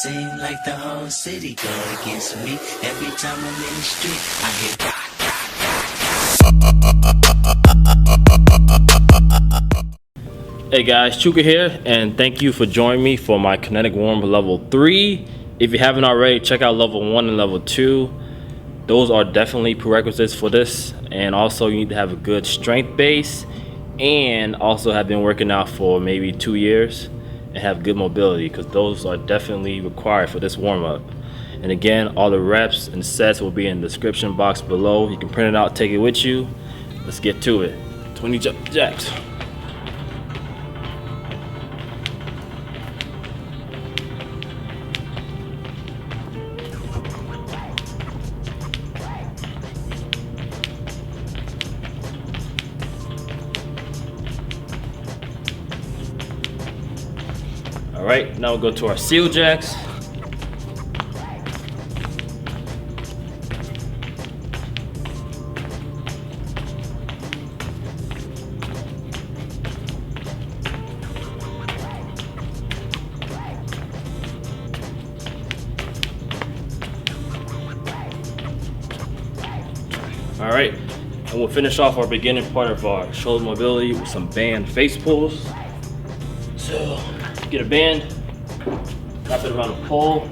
Seem like the whole city go against me. Every time I'm in the street, I hear Hey guys, Chuka here, and thank you for joining me for my Kinetic Warm level 3. If you haven't already, check out level 1 and level 2. Those are definitely prerequisites for this, and also you need to have a good strength base and also have been working out for maybe 2 years and have good mobility, because those are definitely required for this warm-up. And again, all the reps and sets will be in the description box below. You can print it out, take it with you. Let's get to it. 20 jump jacks. Alright, now we'll go to our seal jacks. Alright, and we'll finish off our beginning part of our shoulder mobility with some band face pulls. So, get a band, wrap it around a pole.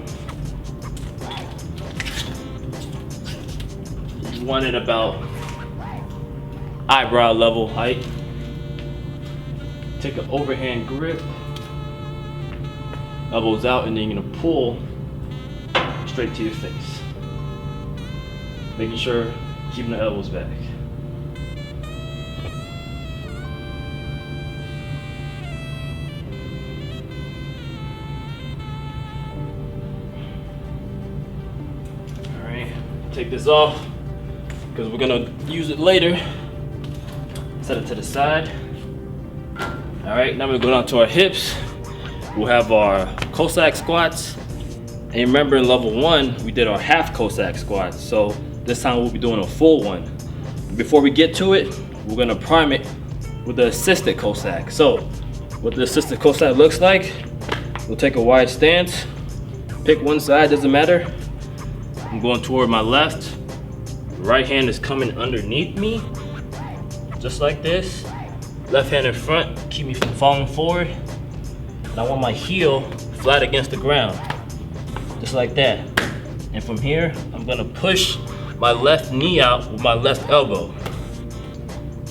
You want it about eyebrow level height. Take an overhand grip, elbows out, and then you're gonna pull straight to your face. Making sure keeping the elbows back. Take this off because we're gonna use it later. Set it to the side. All right, now we're going down to our hips. We'll have our Cossack squats. And remember, in level 1 we did our half Cossack squats, so this time we'll be doing a full one. Before we get to it, we're gonna prime it with the assisted Cossack. So what the assisted Cossack looks like, we'll take a wide stance, pick one side, doesn't matter. I'm going toward my left. Right hand is coming underneath me, just like this. Left hand in front, keep me from falling forward. And I want my heel flat against the ground, just like that. And from here, I'm gonna push my left knee out with my left elbow.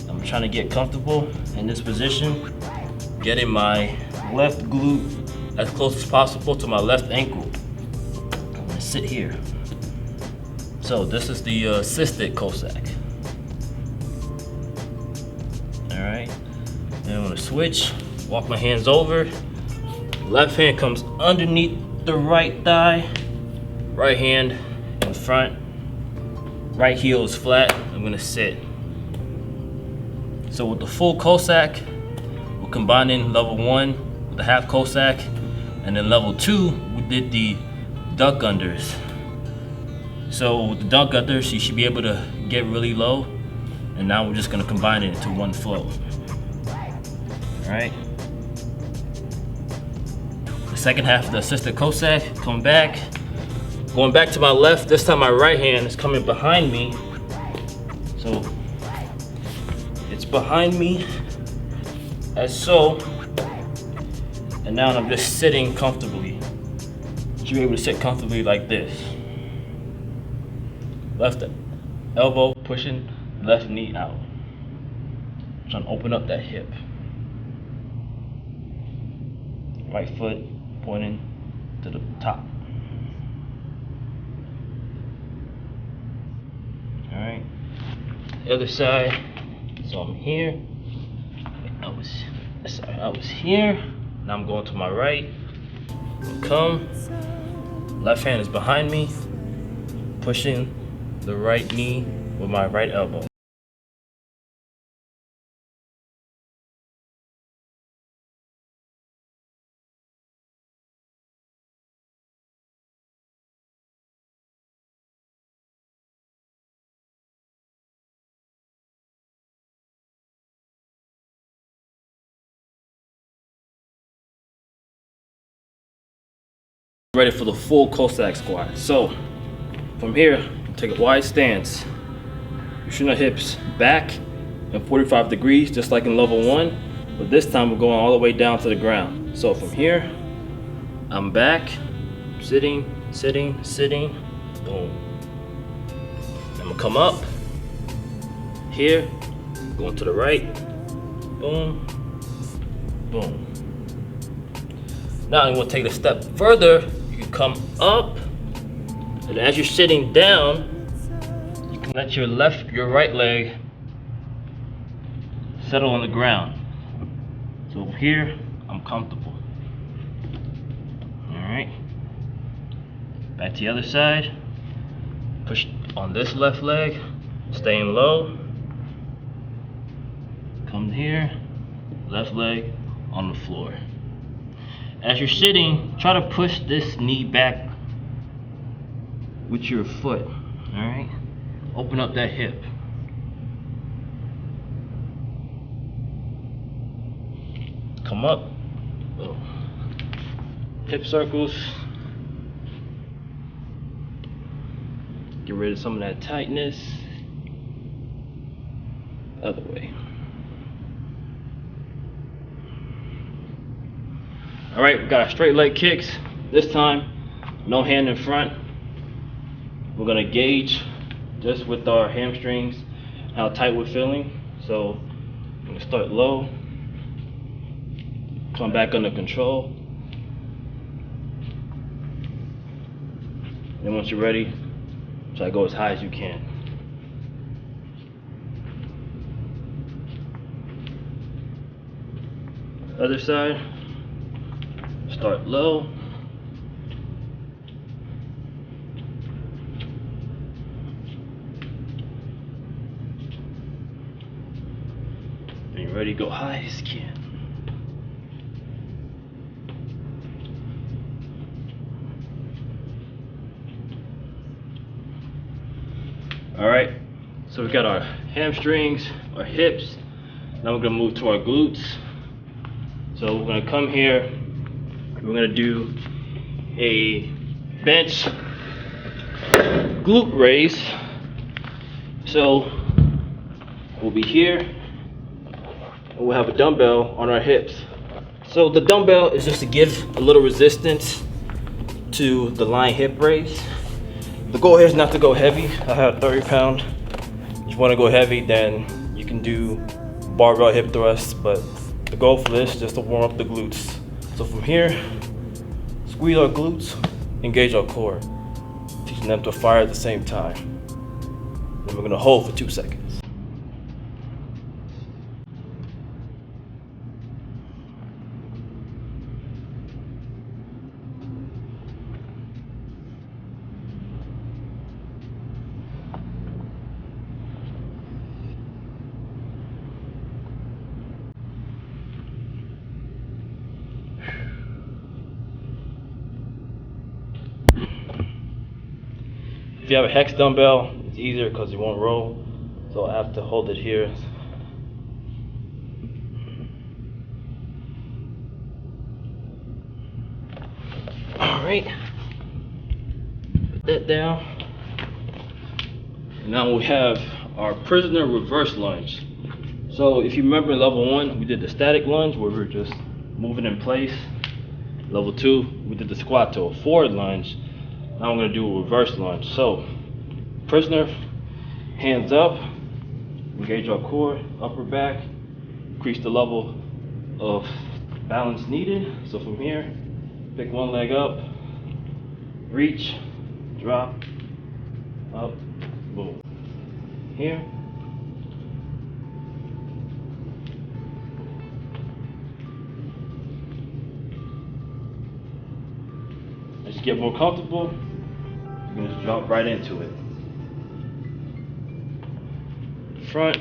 I'm trying to get comfortable in this position, getting my left glute as close as possible to my left ankle. I'm gonna sit here. So this is the assisted Cossack. All right, then I'm gonna switch, walk my hands over. Left hand comes underneath the right thigh, right hand in front, right heel is flat. I'm gonna sit. So with the full Cossack, we're combining level 1 with the half Cossack, and then level 2, we did the duck unders. So with the dunk unders, you should be able to get really low, and now we're just gonna combine it into one flow. All right. The second half of the assisted Cossack, come back. Going back to my left, this time my right hand is coming behind me. So it's behind me, as so. And now I'm just sitting comfortably. You should be able to sit comfortably like this. Left elbow pushing left knee out. Trying to open up that hip. Right foot pointing to the top. Alright. The other side. So I'm here. I was here. Now I'm going to my right. Come. Left hand is behind me. Pushing the right knee with my right elbow. Ready for the full Cossack squat. So from here, take a wide stance. You're shooting the hips back and 45 degrees, just like in level 1, but this time we're going all the way down to the ground. So from here, I'm back, sitting, sitting, sitting, boom. I'm gonna come up here, going to the right, boom, boom. Now I'm gonna take it a step further. You can come up, and as you're sitting down, you can let your right leg settle on the ground. So here, I'm comfortable. All right. Back to the other side. Push on this left leg, staying low. Come here, left leg on the floor. As you're sitting, try to push this knee back with your foot, all right? Open up that hip. Come up, hip circles. Get rid of some of that tightness. Other way. All right, we got our straight leg kicks. This time, no hand in front. We're gonna gauge just with our hamstrings how tight we're feeling. So I'm gonna start low, come back under control. Then once you're ready, try to go as high as you can. Other side. Start low. When you're ready, go high as you can. All right, so we got our hamstrings, our hips. Now we're gonna move to our glutes. So we're gonna come here. We're gonna do a bench glute raise. So we'll be here, and we'll have a dumbbell on our hips. So the dumbbell is just to give a little resistance to the lying hip raise. The goal here is not to go heavy. I have 30 pound. If you wanna go heavy, then you can do barbell hip thrusts, but the goal for this is just to warm up the glutes. So from here, squeeze our glutes, engage our core, teaching them to fire at the same time. Then we're gonna hold for 2 seconds. If you have a hex dumbbell, it's easier because you won't roll. So I have to hold it here. All right, put that down. Now we have our prisoner reverse lunge. So if you remember in level 1, we did the static lunge where we were just moving in place. Level 2, we did the squat to a forward lunge. Now I'm gonna do a reverse lunge. So, prisoner, hands up, engage our core, upper back, increase the level of balance needed. So from here, pick one leg up, reach, drop, up, boom. Here. As you get more comfortable, you're going to just drop right into it. Front,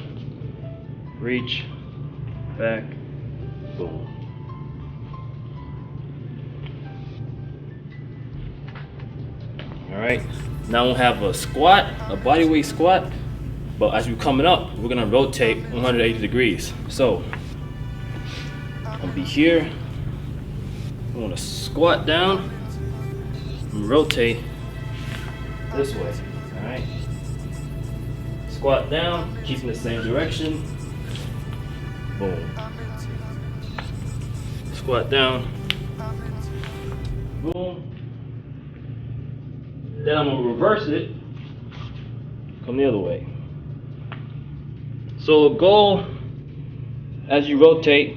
reach, back, boom. All right, now we'll have a squat, a bodyweight squat, but as we're coming up, we're gonna rotate 180 degrees. So, I'm gonna be here, I'm gonna squat down, I'm gonna rotate this way. All right. Squat down, keeping the same direction. Boom. Squat down. Boom. Then I'm gonna reverse it. Come the other way. So the goal, as you rotate,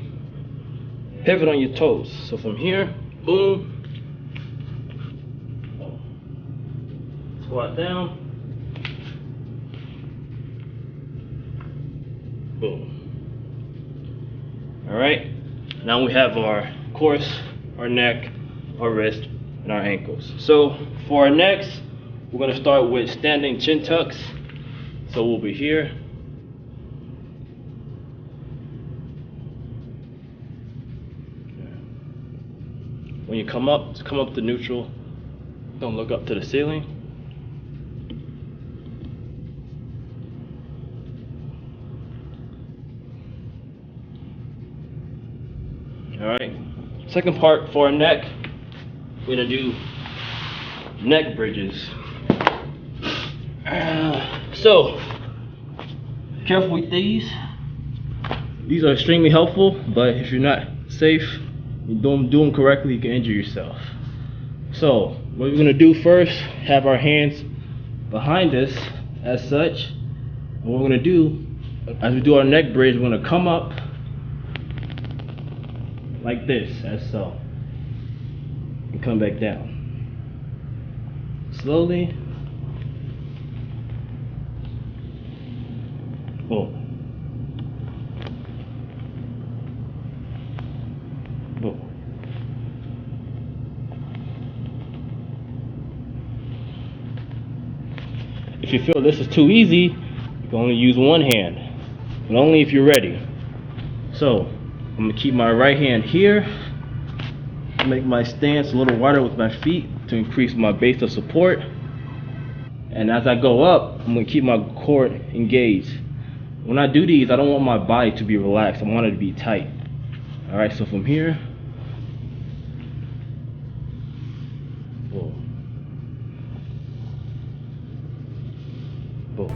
pivot on your toes. So from here, boom. Squat down. Boom. All right. Now we have our course, our neck, our wrist, and our ankles. So for our necks, we're gonna start with standing chin tucks. So we'll be here. When you come up to neutral. Don't look up to the ceiling. All right. Second part for our neck, we're gonna do neck bridges. So, careful with these. These are extremely helpful, but if you're not safe, you don't do them correctly, you can injure yourself. So, what we're gonna do first, have our hands behind us as such. And what we're gonna do, as we do our neck bridge, we're gonna come up like this, as so, and come back down. Slowly. Boom. Boom. If you feel this is too easy, you can only use one hand, but only if you're ready. So, I'm gonna keep my right hand here, make my stance a little wider with my feet to increase my base of support. And as I go up, I'm gonna keep my core engaged. When I do these, I don't want my body to be relaxed, I want it to be tight. All right, so from here, boom, boom.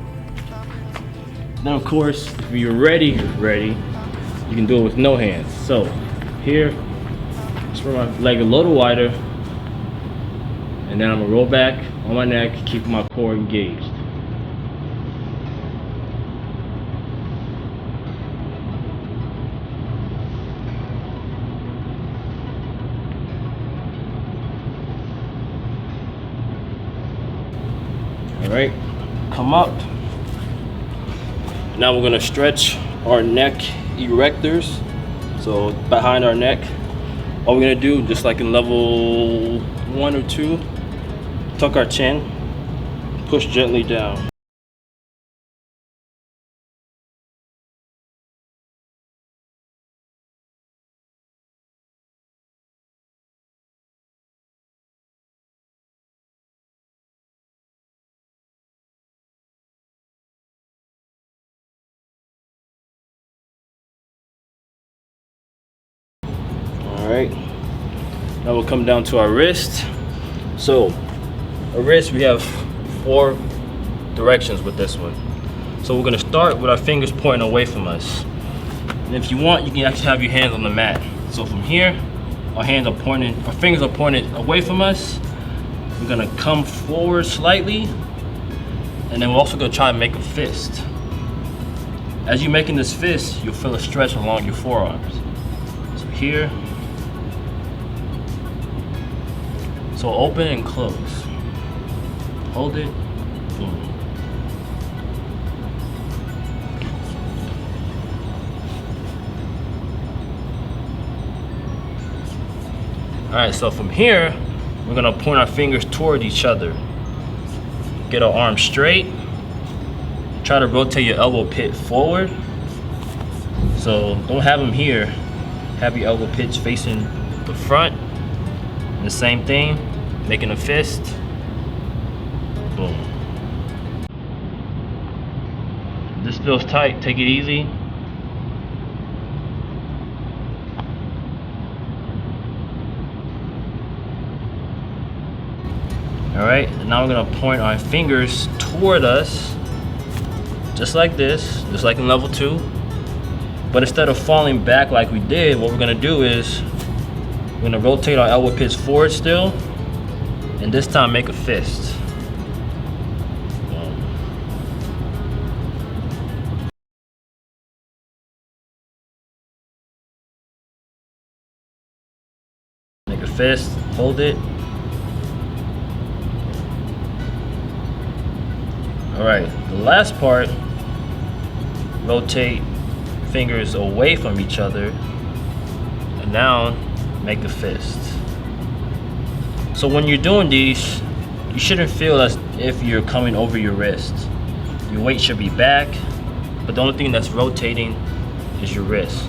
Then of course, if you're ready, you can do it with no hands. So here, spread my leg a little wider, and then I'm gonna roll back on my neck, keeping my core engaged. All right, come up. Now we're gonna stretch our neck erectors, so behind our neck. All we're gonna do, just like in level 1 or 2, tuck our chin, push gently down. Alright, now we'll come down to our wrist. So, our wrist, we have 4 directions with this one. So we're gonna start with our fingers pointing away from us. And if you want, you can actually have your hands on the mat. So from here, our fingers are pointed away from us. We're gonna come forward slightly, and then we're also gonna try and make a fist. As you're making this fist, you'll feel a stretch along your forearms. So here, so open and close. Hold it, boom. All right, so from here, we're gonna point our fingers toward each other. Get our arms straight. Try to rotate your elbow pit forward. So don't have them here. Have your elbow pits facing the front. And the same thing, making a fist. Boom. This feels tight, take it easy. All right, and now we're gonna point our fingers toward us, just like this, just like in level 2. But instead of falling back like we did, what we're gonna do is we're gonna rotate our elbow pits forward still, and this time make a fist. Make a fist, hold it. All right, the last part, rotate fingers away from each other, and now make a fist. So when you're doing these, you shouldn't feel as if you're coming over your wrist. Your weight should be back, but the only thing that's rotating is your wrist.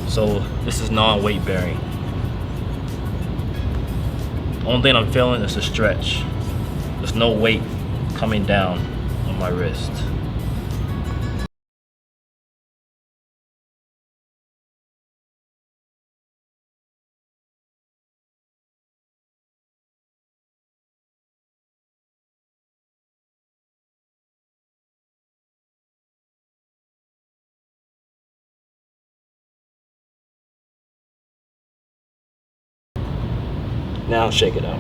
So this is non-weight bearing. The only thing I'm feeling is a stretch. There's no weight coming down on my wrist. Now shake it out.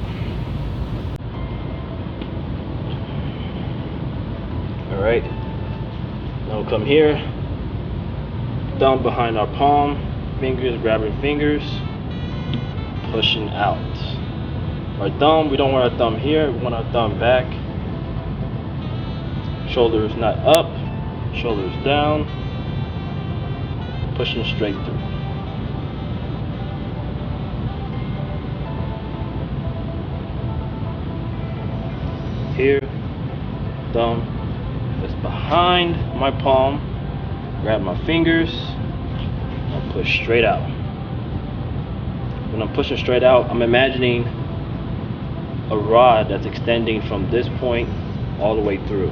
All right, now we'll come here, thumb behind our palm, fingers grabbing fingers, pushing out. Our thumb, we don't want our thumb here, we want our thumb back. Shoulders not up, shoulders down, pushing straight through. Here, thumb is behind my palm, grab my fingers, and push straight out. When I'm pushing straight out, I'm imagining a rod that's extending from this point all the way through.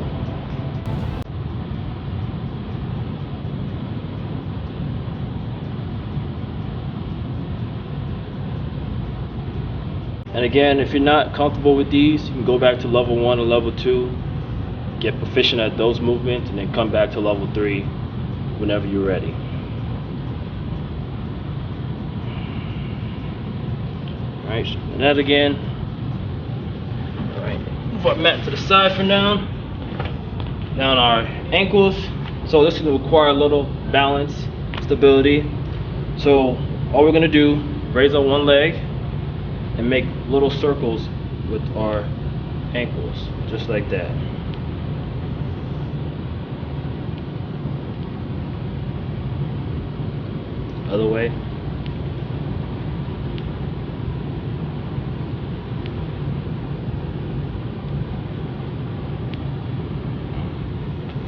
And again, if you're not comfortable with these, you can go back to level 1 or level 2, get proficient at those movements, and then come back to level 3 whenever you're ready. Alright, and that again. Alright, move our mat to the side for now. Down our ankles. So this is going to require a little balance, stability. So all we're going to do, raise our one leg and make little circles with our ankles, just like that. Other way.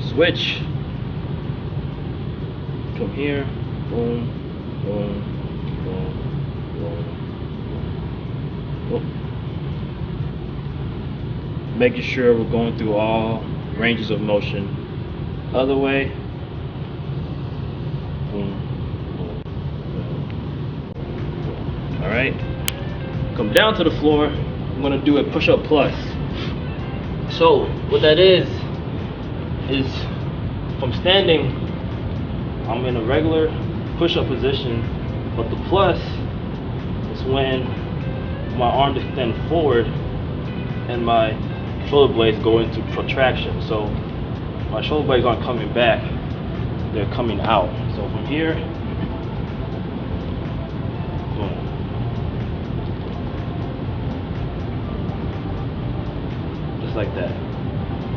Switch. Come here. Boom, boom, boom, boom. Making sure we're going through all ranges of motion. Other way. Boom, boom, boom. All right. Come down to the floor. I'm gonna do a push-up plus. So what that is from standing, I'm in a regular push-up position, but the plus is when my arms extend forward and my shoulder blades go into protraction. So my shoulder blades aren't coming back, they're coming out. So from here, boom. Just like that.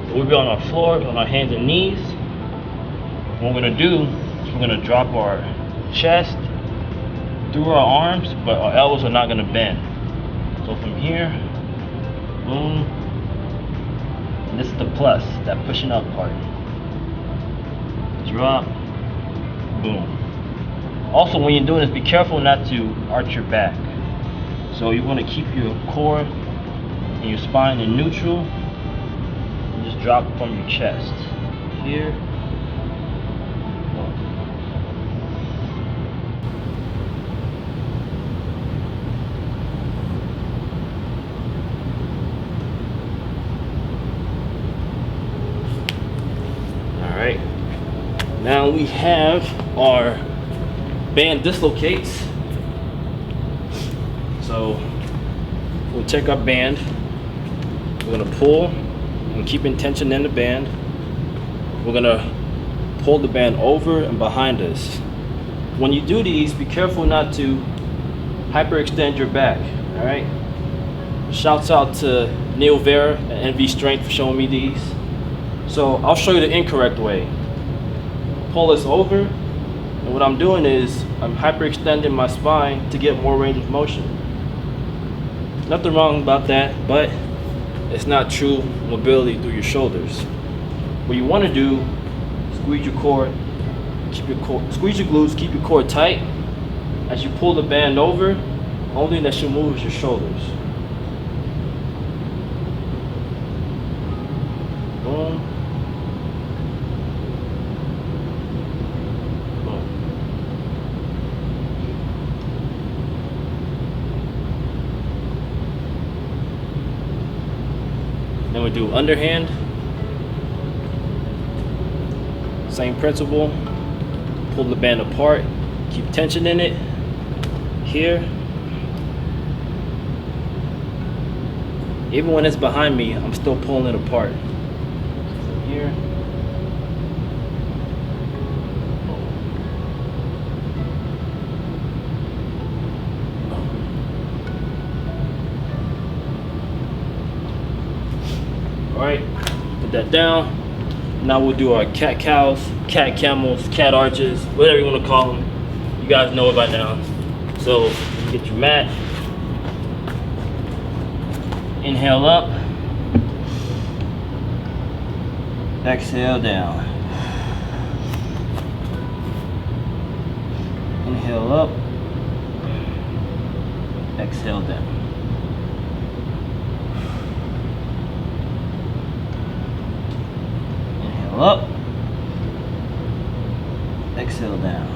So we'll be on our floor, on our hands and knees. What we're gonna do is we're gonna drop our chest through our arms, but our elbows are not gonna bend. So from here, boom, and this is the plus, that pushing up part. Drop, boom. Also, when you're doing this, be careful not to arch your back. So you want to keep your core and your spine in neutral, and just drop from your chest. Here, boom. Now we have our band dislocates. So we'll take our band. We're gonna pull and keeping tension in the band. We're gonna pull the band over and behind us. When you do these, be careful not to hyperextend your back. All right. Shouts out to Neil Vera and NV Strength for showing me these. So I'll show you the incorrect way. Pull this over, and what I'm doing is I'm hyperextending my spine to get more range of motion. Nothing wrong about that, but it's not true mobility through your shoulders. What you want to do, squeeze your core, squeeze your glutes, keep your core tight. As you pull the band over, only thing that should move is your shoulders. Boom. Boom. Then we do underhand. Same principle. Pull the band apart. Keep tension in it. Here. Even when it's behind me, I'm still pulling it apart. So here. Alright, put that down. Now we'll do our cat cows, cat camels, cat arches, whatever you want to call them. You guys know it by now. So get your mat. Inhale up. Exhale down. Inhale up. Exhale down. Inhale up. Exhale down.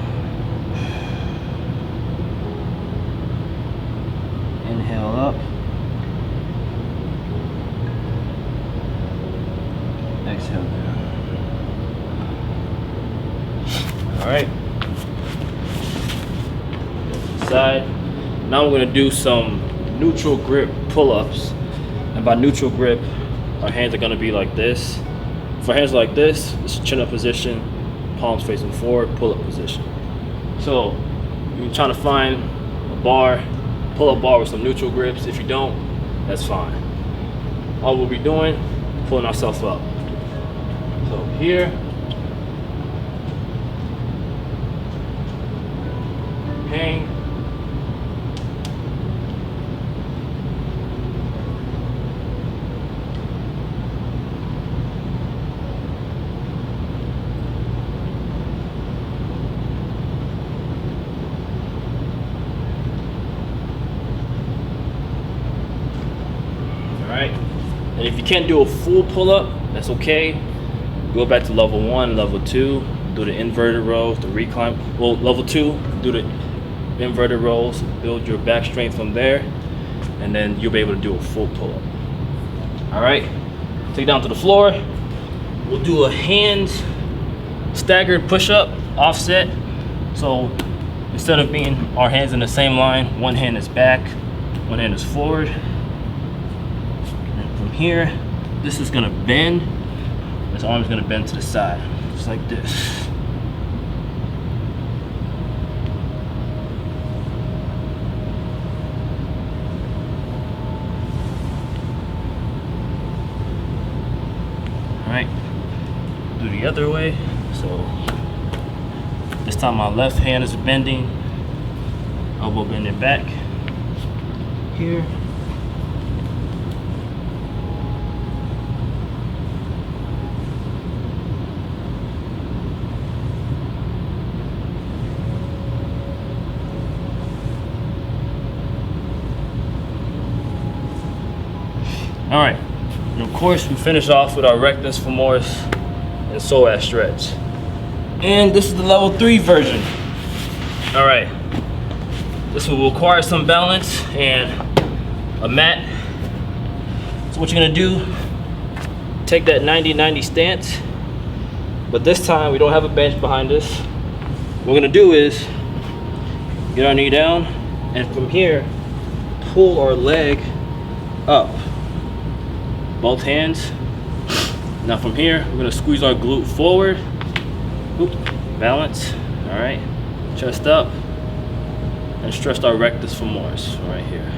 Inhale up. Exhale down. All right. Side. Now we're gonna do some neutral grip pull-ups, and by neutral grip, our hands are gonna be like this. For hands like this, it's chin up position, palms facing forward, pull-up position. So you're trying to find a bar, pull-up bar with some neutral grips. If you don't, that's fine. All we'll be doing, pulling ourselves up. So here, hang, all right. And if you can't do a full pull-up, that's okay. Go back to level 1, level 2, do the inverted rows, the recline. Well, level 2, do the inverted rows, build your back strength from there, and then you'll be able to do a full pull-up. All right, take it down to the floor. We'll do a hand staggered push-up, offset. So instead of being our hands in the same line, one hand is back, one hand is forward. And from here, this is gonna bend. His arm's gonna bend to the side, just like this. All right, do the other way. So this time my left hand is bending, elbow bending back here. All right, and of course we finish off with our Rectus, Femoris, and Psoas stretch. And this is the level 3 version. All right, this will require some balance and a mat. So what you're gonna do, take that 90-90 stance, But this time we don't have a bench behind us. What we're gonna do is get our knee down, and from here, pull our leg up. Both hands. Now from here, we're gonna squeeze our glute forward. Oop, balance. All right, chest up, and stretch our rectus femoris right here.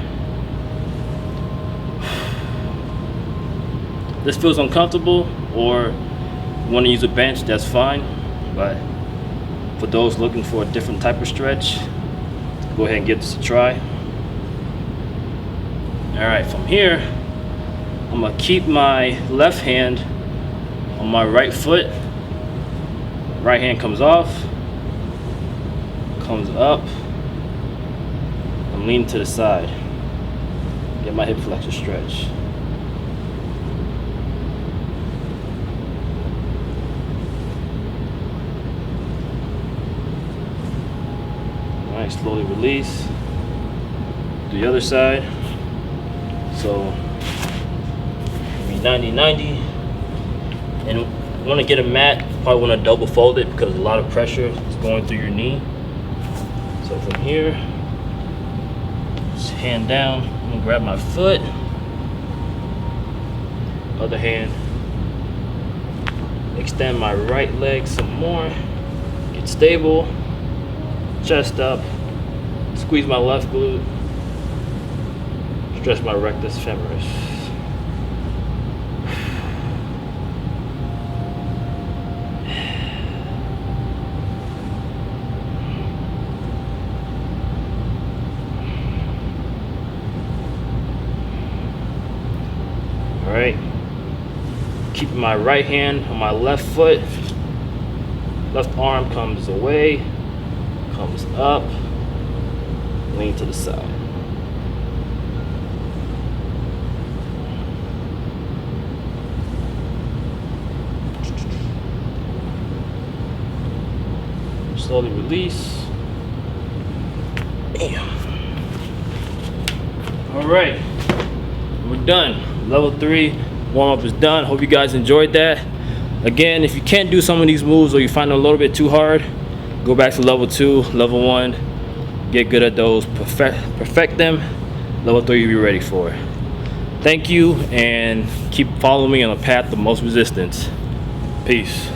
This feels uncomfortable, or you want to use a bench, that's fine. But for those looking for a different type of stretch, go ahead and give this a try. All right, from here, I'm gonna keep my left hand on my right foot. Right hand comes off, comes up. I'm leaning to the side. Get my hip flexor stretch. All right, slowly release. Do the other side. So, 90-90. And you want to get a mat, probably want to double fold it because a lot of pressure is going through your knee. So from here, just hand down, I'm gonna grab my foot, other hand, extend my right leg some more, get stable, chest up, squeeze my left glute, stretch my rectus femoris. All right, keeping my right hand on my left foot, left arm comes away, comes up, lean to the side. Slowly release. Bam. All right, we're done. Level 3 warm-up is done. Hope you guys enjoyed that. Again, if you can't do some of these moves or you find them a little bit too hard, go back to level 2, level 1, get good at those, perfect them. Level 3 you'll be ready for. Thank you, and keep following me on the path of most resistance. Peace.